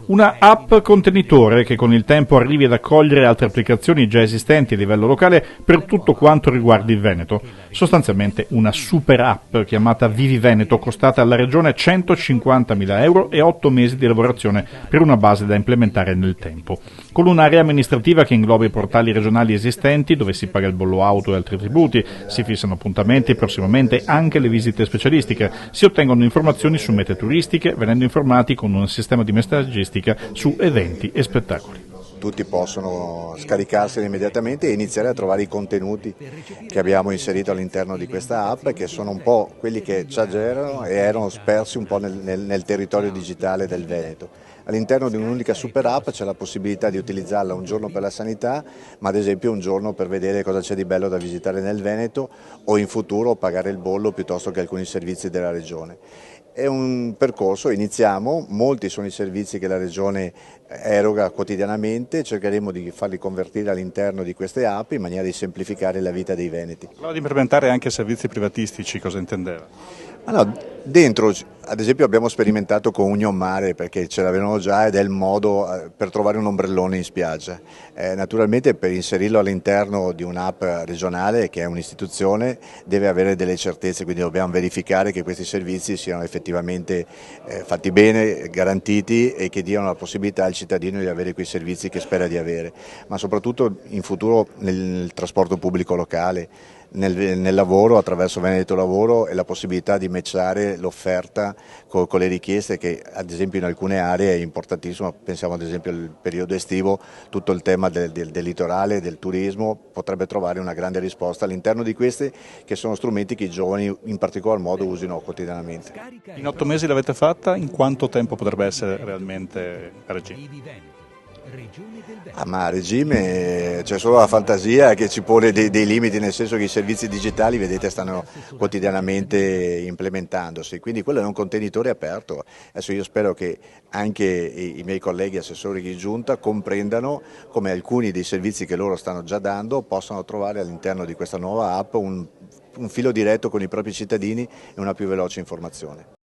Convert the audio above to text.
Una app contenitore che con il tempo arrivi ad accogliere altre applicazioni già esistenti a livello locale per tutto quanto riguarda il Veneto. Sostanzialmente una super app chiamata Vivi Veneto, costata alla Regione 150.000 euro e 8 mesi di lavorazione per una base da implementare nel tempo. Con un'area amministrativa che ingloba i portali regionali esistenti, dove si paga il bollo auto e altri tributi, si fissano appuntamenti e prossimamente anche le visite specialistiche, si ottengono informazioni su mete turistiche, venendo informati con un sistema di messaggistica su eventi e spettacoli. Tutti possono scaricarsene immediatamente e iniziare a trovare i contenuti che abbiamo inserito all'interno di questa app, che sono un po' quelli che già c'erano e erano spersi un po' nel territorio digitale del Veneto. All'interno di un'unica super app c'è la possibilità di utilizzarla un giorno per la sanità, ma ad esempio un giorno per vedere cosa c'è di bello da visitare nel Veneto o in futuro pagare il bollo piuttosto che alcuni servizi della Regione. È un percorso, iniziamo, molti sono i servizi che la Regione eroga quotidianamente, cercheremo di farli convertire all'interno di queste app in maniera di semplificare la vita dei veneti. Allora, di implementare anche servizi privatistici, cosa intendeva? Allora, dentro, ad esempio, abbiamo sperimentato con Union Mare perché ce l'avevano già ed è il modo per trovare un ombrellone in spiaggia. Naturalmente per inserirlo all'interno di un'app regionale, che è un'istituzione, deve avere delle certezze, quindi dobbiamo verificare che questi servizi siano effettivamente fatti bene, garantiti e che diano la possibilità al cittadino di avere quei servizi che spera di avere, ma soprattutto in futuro nel trasporto pubblico locale. Nel lavoro, attraverso Veneto Lavoro, e la possibilità di matchare l'offerta con le richieste, che ad esempio in alcune aree è importantissimo, pensiamo ad esempio al periodo estivo, tutto il tema del litorale, del turismo, potrebbe trovare una grande risposta all'interno di questi, che sono strumenti che i giovani in particolar modo usino quotidianamente. In 8 mesi l'avete fatta, in quanto tempo potrebbe essere realmente a regime? Ma a regime c'è solo la fantasia che ci pone dei limiti, nel senso che i servizi digitali, vedete, stanno quotidianamente implementandosi, quindi quello è un contenitore aperto. Adesso io spero che anche i miei colleghi assessori di giunta comprendano come alcuni dei servizi che loro stanno già dando possano trovare all'interno di questa nuova app un filo diretto con i propri cittadini e una più veloce informazione.